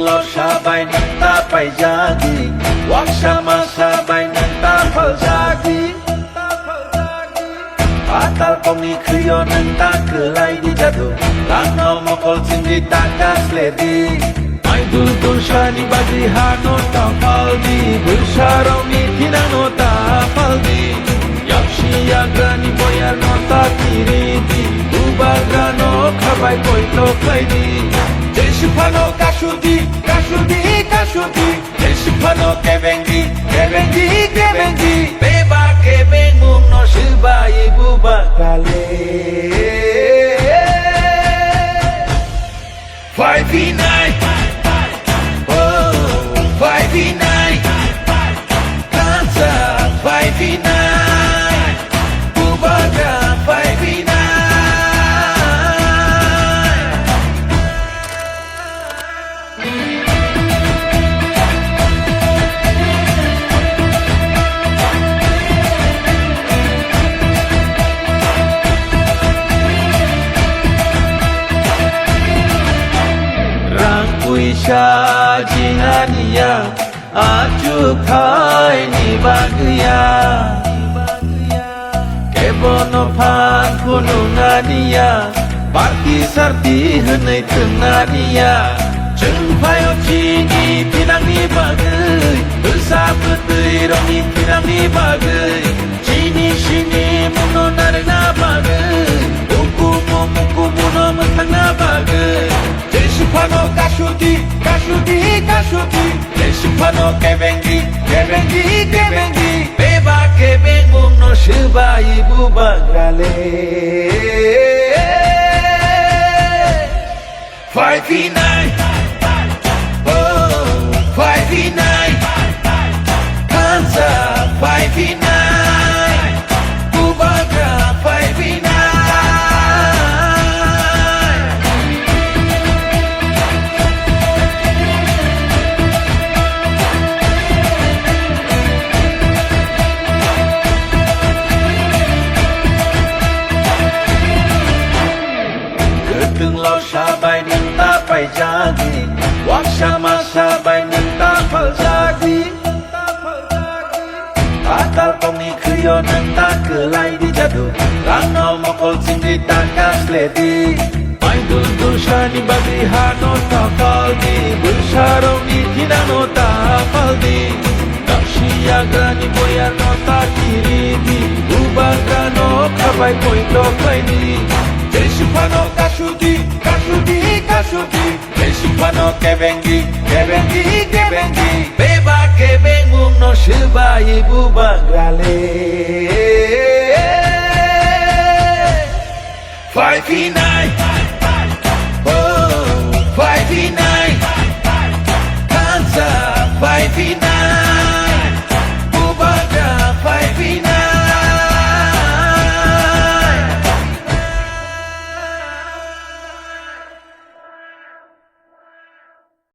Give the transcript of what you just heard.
lo sabay ng tapay jagi, wag siya masabay ng tapal jagi. Atal kong ikriyo ng takelay di jadu, langaw mo kolsin di takas ledi. May duldur siya ni bagihano tapal di, bersaraw ni tinano tapal di. Yapsiyaga ni boyar no takiri di, ubagano kabay koy toklay di. Desipano kasudi, kasudi, kasudi, desipano kebengi, kebengi, kebengi. Beba kebeng mung no shiba ibu bakale. 5v9, oh 5v9, dansa 5v9, bubaga 5v9. Isya jinania aju khai ni bagya kebono phan kunungania parti sarti hanai tengania jengpayo chini pinang ni bagai besar putui roni pinang ni bagai chini sini muno narena bagai muku muno mentang bagai. Desipano kasudi, kasudi, kasudi, desipano kebengi, kebengi, kebengi. Beba kebeng mung no shiba ibu bagale. 5v9, oh 5v9, dansa 5v9, bubaga 5v9. Ketung lo sabay ng tapay jagi, wag siya masabay ng tapal jagi. Atal kong ikriyo ng takelay di jadu, langaw mo kolsin di takas ledi. May duldur siya ni bagihano tapal di, bersaraw ni tinano tapal di. Yapsiyaga ni boyar no takiri di, ubagano kabay koy toklay di. Desipano kasudi, kasudi, kasudi, desipano kebengi, kebengi, kebengi. Beba kebeng mung no shiba ibu bagale. 5v9.